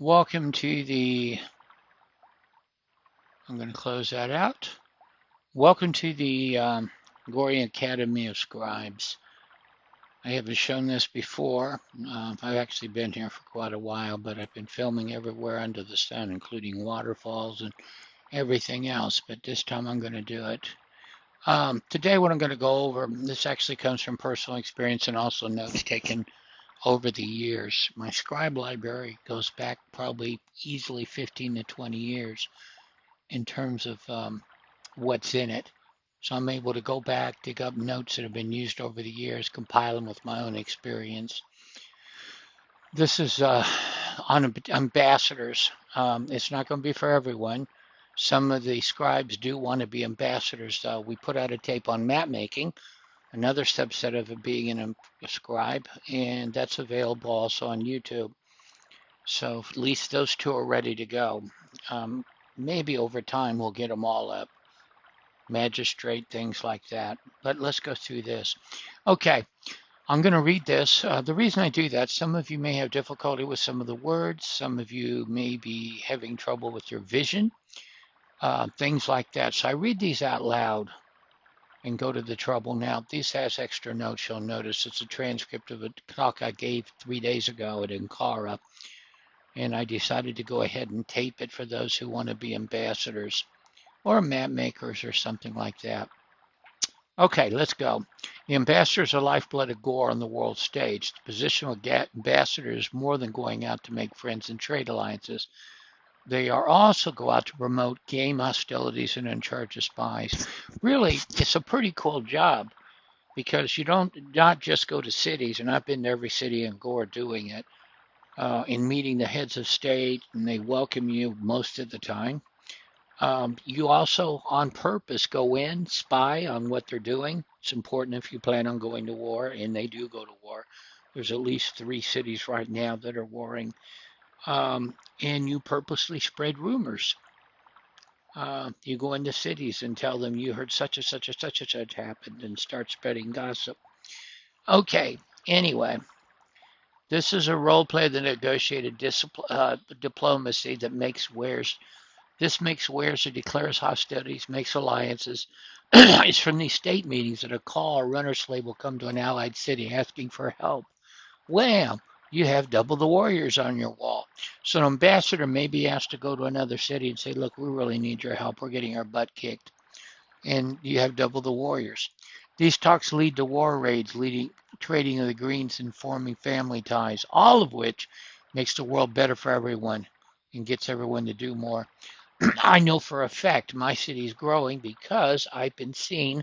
Welcome to I'm going to close that out. Welcome to the Gory Academy of Scribes. I haven't shown this before. I've actually been here for quite a while, but I've been filming everywhere under the sun, including waterfalls and everything else. But this time I'm going to do it. Today, what I'm going to go over, this actually comes from personal experience and also notes taken over the years. My scribe library goes back probably easily 15 to 20 years in terms of what's in it. So I'm able to go back, dig up notes that have been used over the years, compile them with my own experience. This is on ambassadors. It's not going to be for everyone. Some of the scribes do want to be ambassadors, though. We put out a tape on map making, another subset of it being a scribe, and that's available also on YouTube. So at least those two are ready to go. Maybe over time we'll get them all up. Magistrate, things like that. But let's go through this. Okay, I'm going to read this. The reason I do that, some of you may have difficulty with some of the words. Some of you may be having trouble with your vision, things like that. So I read these out loud and go to the trouble. Now, this has extra notes. You'll notice it's a transcript of a talk I gave 3 days ago at Ankara. And I decided to go ahead and tape it for those who want to be ambassadors or map makers or something like that. Okay, let's go. The ambassadors are lifeblood of Gore on the world stage. The position of ambassador is more than going out to make friends and trade alliances. They are also go out to promote game hostilities and in charge of spies. Really, it's a pretty cool job because you don't not just go to cities, and I've been to every city in Gore doing it, in meeting the heads of state, and they welcome you most of the time. You also, on purpose, go in, spy on what they're doing. It's important if you plan on going to war, and they do go to war. There's at least 3 cities right now that are warring. And you purposely spread rumors. You go into cities and tell them you heard such and such and such and such happened and start spreading gossip. Okay, anyway, this is a role play of the negotiated diplomacy that makes wares. This makes wares or declares hostilities, makes alliances. It's from these state meetings that a call or runner slave will come to an allied city asking for help. Wham! You have double the warriors on your wall. So an ambassador may be asked to go to another city and say, look, we really need your help. We're getting our butt kicked. And you have double the warriors. These talks lead to war raids, leading trading of the greens and forming family ties, all of which makes the world better for everyone and gets everyone to do more. I know for a fact my city is growing because I've been seen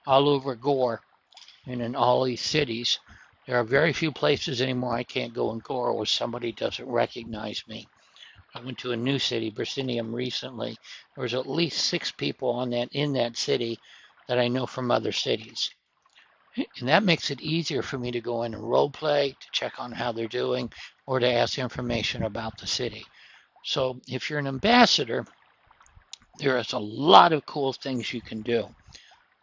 all over Gore and in all these cities. There are very few places anymore I can't go in Gore where somebody doesn't recognize me. I went to a new city, Brisinium, recently. There was at least 6 people in that city that I know from other cities. And that makes it easier for me to go in and role play, to check on how they're doing, or to ask information about the city. So if you're an ambassador, there is a lot of cool things you can do.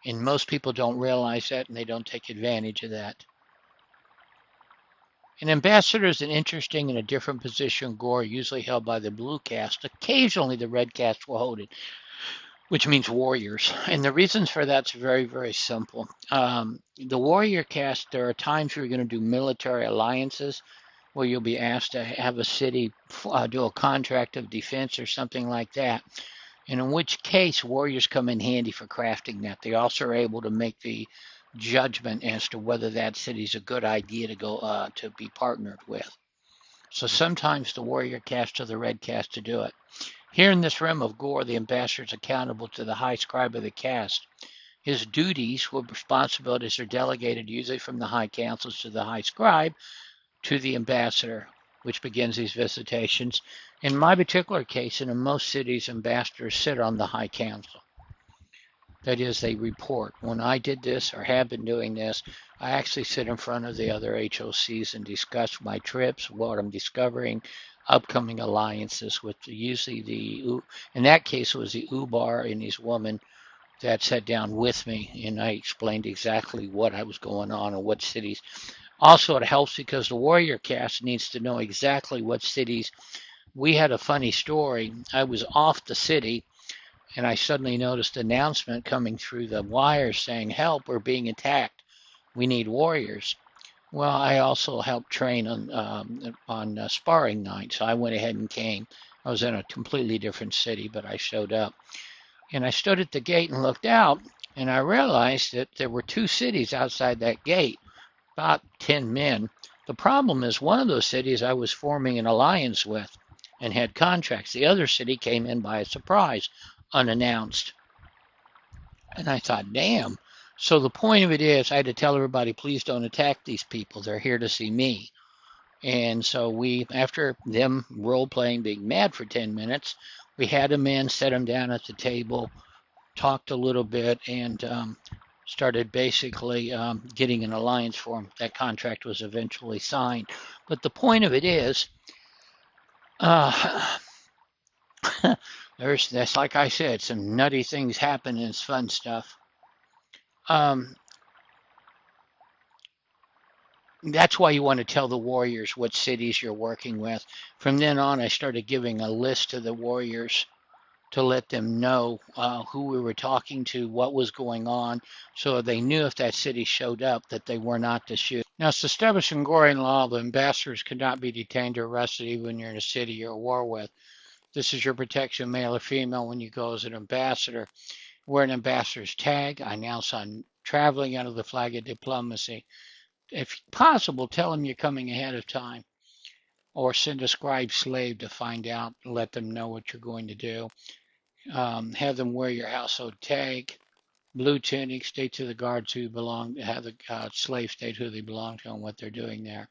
And most people don't realize that and they don't take advantage of that. An ambassador is an interesting and a different position Gore, usually held by the blue caste. Occasionally the red caste will hold it, which means warriors. And the reasons for that's very, very simple. The warrior caste, there are times where you're going to do military alliances where you'll be asked to have a city do a contract of defense or something like that. And in which case, warriors come in handy for crafting that. They also are able to make the judgment as to whether that city is a good idea to go to be partnered with. So sometimes the warrior caste to the red caste to do it. Here in this realm of Gore, the ambassador is accountable to the high scribe of the caste. His duties with responsibilities are delegated usually from the high councils to the high scribe to the ambassador, which begins these visitations. In my particular case, and in most cities, ambassadors sit on the high council. That is, they report. When I did this or have been doing this, I actually sit in front of the other HOCs and discuss my trips, what I'm discovering, upcoming alliances with usually in that case, it was the Ubar and his woman that sat down with me, and I explained exactly what I was going on and what cities. Also, it helps because the warrior caste needs to know exactly what cities We had a funny story. I was off the city and I suddenly noticed an announcement coming through the wire saying, "Help, we're being attacked. We need warriors." Well, I also helped train on sparring night, so I went ahead and came. I was in a completely different city, but I showed up. And I stood at the gate and looked out, and I realized that there were two cities outside that gate, about 10 men. The problem is one of those cities I was forming an alliance with and had contracts. The other city came in by a surprise, unannounced. And I thought, damn. So the point of it is, I had to tell everybody, please don't attack these people. They're here to see me. And so we, after them role playing, being mad for 10 minutes, we had them in, set them down at the table, talked a little bit, and started basically getting an alliance for them. That contract was eventually signed. But the point of it is, uh, that's like I said, some nutty things happen and it's fun stuff. Um, that's why you want to tell the warriors what cities you're working with. From then on, I started giving a list to the warriors to let them know who we were talking to, what was going on, so they knew if that city showed up that they were not to shoot. Now, it's established in Gorian law that ambassadors could not be detained or arrested even when you're in a city you're at war with. This is your protection, male or female, when you go as an ambassador. Wear an ambassador's tag. I announce I'm traveling under the flag of diplomacy. If possible, tell them you're coming ahead of time, or send a scribe slave to find out, let them know what you're going to do. Have them wear your household tag, blue tunic, state to the guards who belong, have the slave state who they belong to and what they're doing there.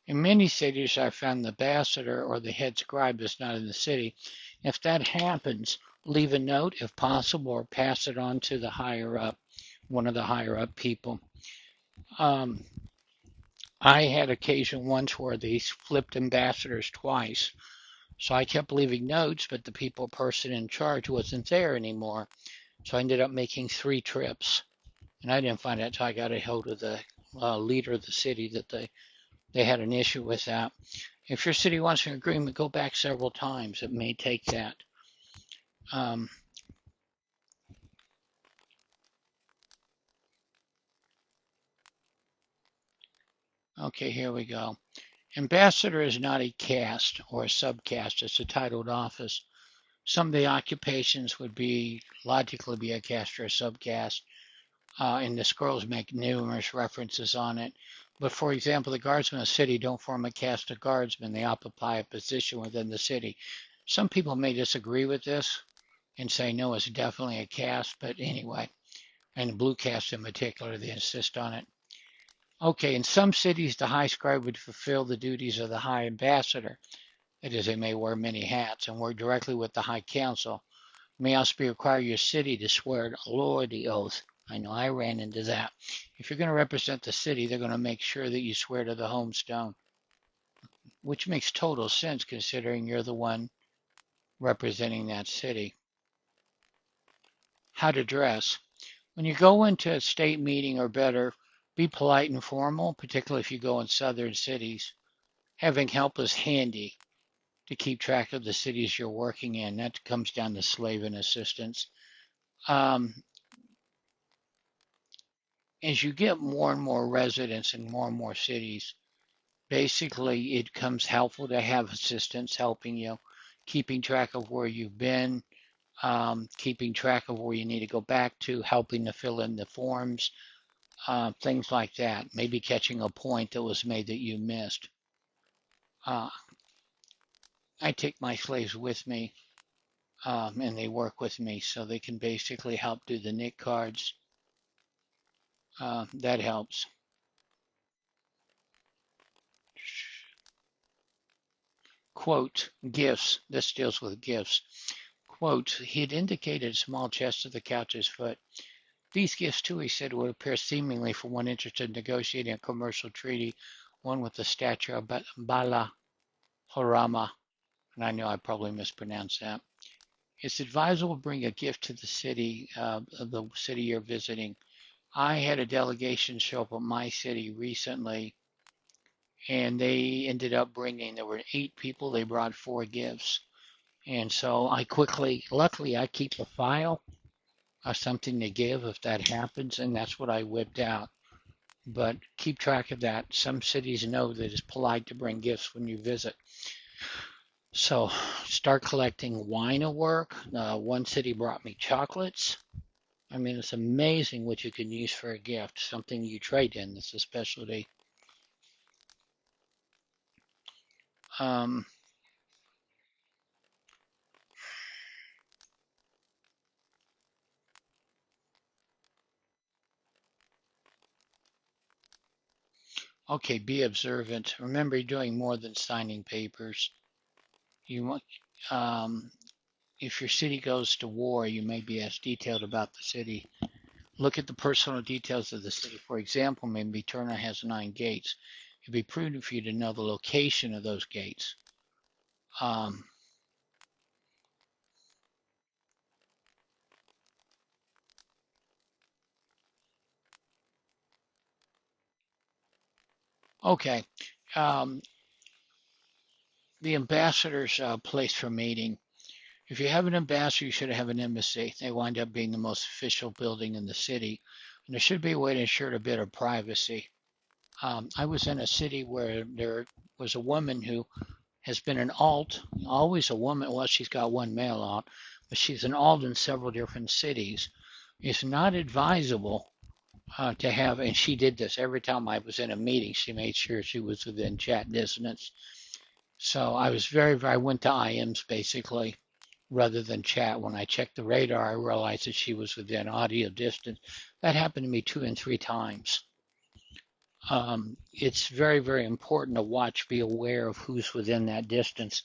In many cities, I found the ambassador or the head scribe is not in the city. If that happens, leave a note if possible or pass it on to the higher up, one of the higher up people. Um, I had occasion once where they flipped ambassadors twice. So I kept leaving notes, but the person in charge wasn't there anymore. So I ended up making 3 trips. And I didn't find out until I got a hold of the leader of the city that they had an issue with that. If your city wants an agreement, go back several times. It may take that. Um, okay, here we go. Ambassador is not a caste or a subcaste. It's a titled office. Some of the occupations would be logically be a caste or a subcaste. And the scrolls make numerous references on it. But for example, the guardsmen of the city don't form a caste of guardsmen. They occupy a position within the city. Some people may disagree with this and say, no, it's definitely a caste. But anyway, and the blue caste in particular, they insist on it. Okay, in some cities, the high scribe would fulfill the duties of the high ambassador. That is, they may wear many hats and work directly with the high council. It may also be required your city to swear a loyalty oath. I know I ran into that. If you're going to represent the city, they're going to make sure that you swear to the home stone, which makes total sense considering you're the one representing that city. How to dress. When you go into a state meeting or better, be polite and formal, particularly if you go in southern cities. Having help is handy to keep track of the cities you're working in. That comes down to slave and assistance. Um, as you get more and more residents in more and more cities, basically it becomes helpful to have assistants helping you, keeping track of where you've been, keeping track of where you need to go back to, helping to fill in the forms, things like that. Maybe catching a point that was made that you missed. Uh, I take my slaves with me, and they work with me, so they can basically help do the nick cards. That helps. Quote, gifts. This deals with gifts. Quote, he had indicated a small chest at the couch's foot. These gifts, too, he said, would appear seemingly for one interested in negotiating a commercial treaty, one with the stature of Bala Horama, and I know I probably mispronounced that. It's advisable to bring a gift to the city, of the city you're visiting. I had a delegation show up at my city recently, and they ended up bringing, there were 8 people, they brought 4 gifts. And so I quickly, luckily, I keep a file of something to give if that happens, and that's what I whipped out. But keep track of that. Some cities know that it's polite to bring gifts when you visit. So start collecting wine at work. One city brought me chocolates. I mean, it's amazing what you can use for a gift, something you trade in that's a specialty. Um, okay, be observant. Remember, you're doing more than signing papers. You want, um, if your city goes to war, you may be as detailed about the city. Look at the personal details of the city. For example, maybe Turner has 9 gates. It'd be prudent for you to know the location of those gates. Um, okay. Um, the ambassador's place for meeting. If you have an ambassador, you should have an embassy. They wind up being the most official building in the city. And there should be a way to ensure a bit of privacy. I was in a city where there was a woman who has been an alt, always a woman. Well, she's got one male alt, but she's an alt in several different cities. It's not advisable to have, and she did this every time I was in a meeting. She made sure she was within chat distance. So I was I went to IMs basically rather than chat. When I checked the radar, I realized that she was within audio distance. That happened to me 2 and 3 times. It's very, very important to watch, be aware of who's within that distance.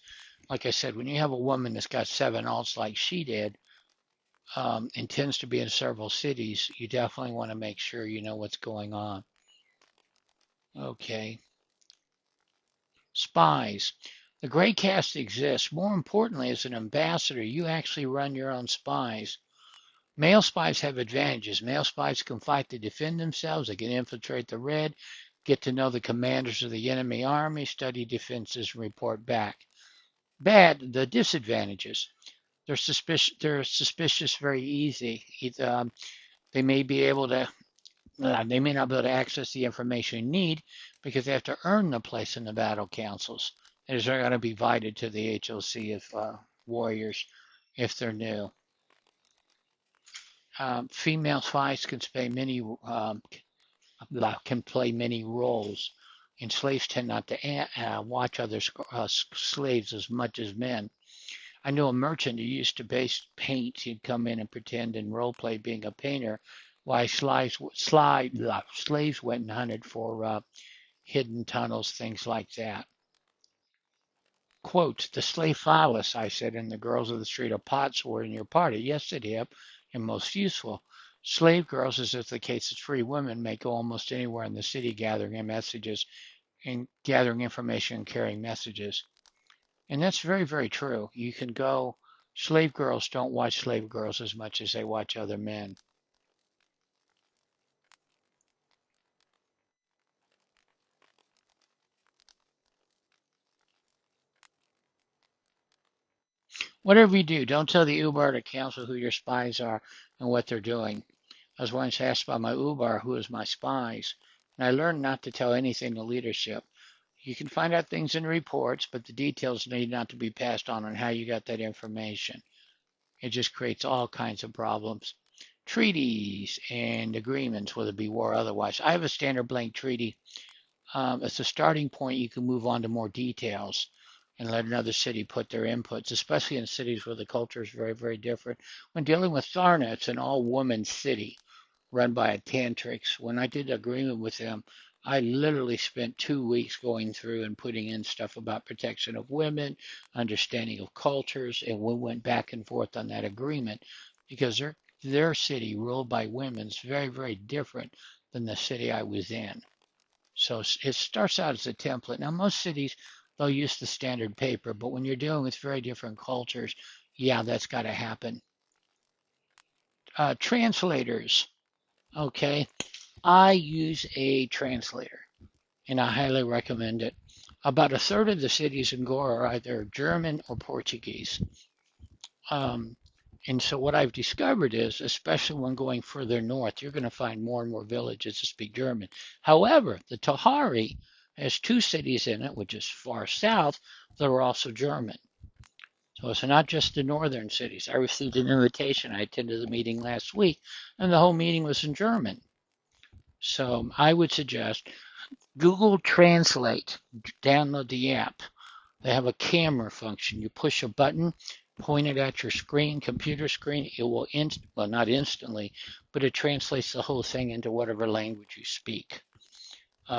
Like I said, when you have a woman that's got 7 alts like she did, and tends to be in several cities, you definitely want to make sure you know what's going on. Okay. Spies. The gray cast exists. More importantly, as an ambassador, you actually run your own spies. Male spies have advantages. Male spies can fight to defend themselves. They can infiltrate the red, get to know the commanders of the enemy army, study defenses, and report back. Bad, the disadvantages. They're suspicious very easy. They may be able to, they may not be able to access the information you need because they have to earn the place in the battle councils. And they're going to be invited to the HOC of warriors if they're new. Female spies can play many roles, and slaves tend not to watch other slaves as much as men. I know a merchant who used to paint. He'd come in and pretend and role play being a painter, while slaves went and hunted for hidden tunnels, things like that. Quote, the slave phallus, I said, and the girls of the street of pots were in your party. Yes, said Hip, and most useful. Slave girls, as is the case of free women, may go almost anywhere in the city gathering in messages and gathering information and carrying messages. And that's very, very true. You can go, slave girls don't watch slave girls as much as they watch other men. Whatever you do, don't tell the Uber to council who your spies are and what they're doing. I was once asked by my Uber who is my spies, and I learned not to tell anything to leadership. You can find out things in reports, but the details need not to be passed on how you got that information. It just creates all kinds of problems. Treaties and agreements, whether it be war or otherwise. I have a standard blank treaty. As a starting point, you can move on to more details and let another city put their inputs, especially in cities where the culture is very, very different. When dealing with Tharna, it's an all-woman city run by a tantrix. When I did agreement with them, I literally spent 2 weeks going through and putting in stuff about protection of women, understanding of cultures, and we went back and forth on that agreement because their city ruled by women is very, very different than the city I was in. So it starts out as a template. Now, most cities, they'll use the standard paper, but when you're dealing with very different cultures, yeah, that's got to happen. Translators. Okay. I use a translator. and I highly recommend it. About a third of the cities in Goa are either German or Portuguese. Um, and so what I've discovered is, especially when going further north, you're going to find more and more villages that speak German. However, the Tahari has two cities in it, which is far south, that are also German. So it's not just the northern cities. I received an invitation. I attended the meeting last week, and the whole meeting was in German. So I would suggest Google Translate. Download the app. They have a camera function. You push a button, point it at your screen, computer screen. It will well, not instantly, but it translates the whole thing into whatever language you speak.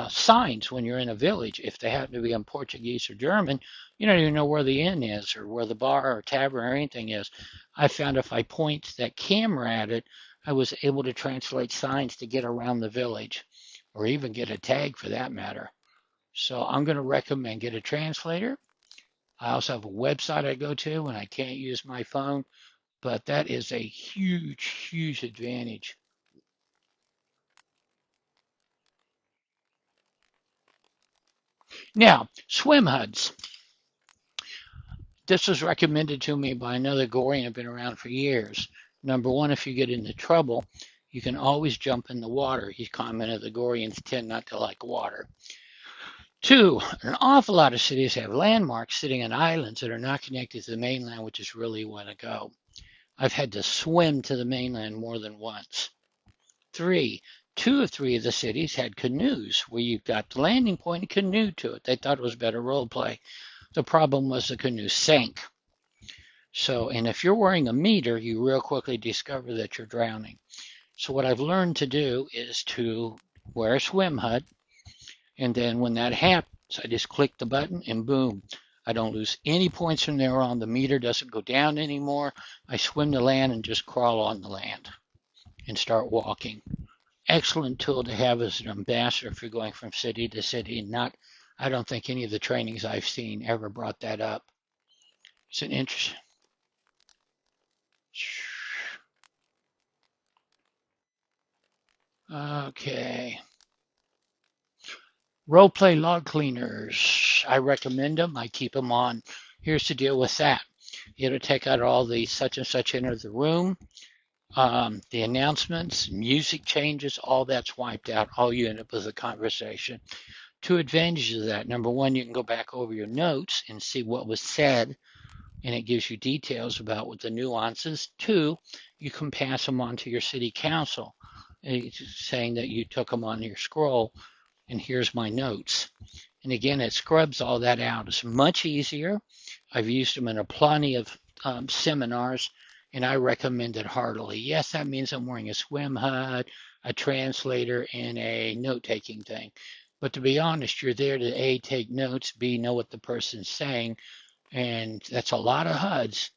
Signs when you're in a village, if they happen to be in Portuguese or German, you don't even know where the inn is or where the bar or tavern or anything is. I found if I point that camera at it, I was able to translate signs to get around the village or even get a tag for that matter. So I'm going to recommend get a translator. I also have a website I go to when I can't use my phone, but that is a huge, huge advantage. Now, swim huts. This was recommended to me by another Gorian who's been around for years. Number one, if you get into trouble, you can always jump in the water. He commented the Gorians tend not to like water. Two, an awful lot of cities have landmarks sitting on islands that are not connected to the mainland, which is really where to go. I've had to swim to the mainland more than once. Three, two or three of the cities had canoes where you've got the landing point and canoe to it. They thought it was better role play. The problem was the canoe sank. So, and if you're wearing a meter, you real quickly discover that you're drowning. So what I've learned to do is to wear a swim hut. And then when that happens, I just click the button and boom, I don't lose any points from there on. The meter doesn't go down anymore. I swim to land and just crawl on the land and start walking. Excellent tool to have as an ambassador if you're going from city to city. Not, I don't think any of the trainings I've seen ever brought that up. It's an interesting. Okay. Role play log cleaners. I recommend them. I keep them on. Here's the deal with that. It'll take out all the such and such enter the room, the announcements, music changes, all that's wiped out. All you end up with a conversation. Two advantages of that. Number one, you can go back over your notes and see what was said, and it gives you details about what the nuances. Two, you can pass them on to your city council, saying that you took them on your scroll, and here's my notes. And again, it scrubs all that out. It's much easier. I've used them in a plenty of seminars, and I recommend it heartily. Yes, that means I'm wearing a swim hut, a translator, and a note-taking thing. But to be honest, you're there to A, take notes, B, know what the person's saying, and that's a lot of HUDs,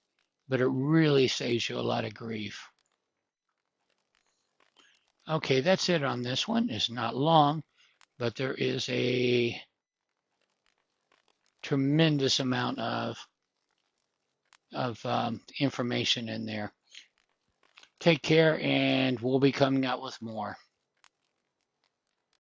but it really saves you a lot of grief. Okay, that's it on this one. It's not long, but there is a tremendous amount of information in there. Take care, and we'll be coming out with more.